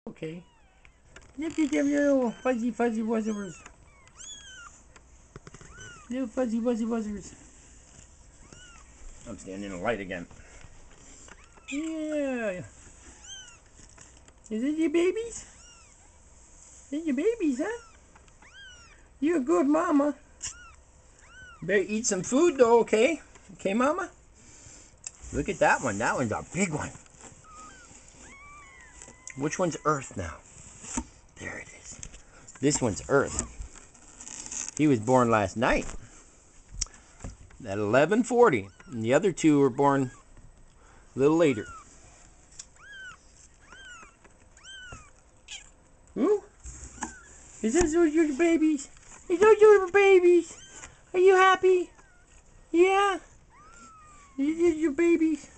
Okay. Look at them little fuzzy wuzzers. Little fuzzy wuzzers. I'm standing in the light again. Yeah. Is it your babies? Is it your babies, huh? You're a good mama. Better eat some food though, okay? Okay, mama? Look at that one. That one's a big one. Which one's Earth now? There it is. This one's Earth. He was born last night at 11:40. And the other two were born a little later. Ooh. Is this your babies? Is those your babies? Are you happy? Yeah? These are your babies.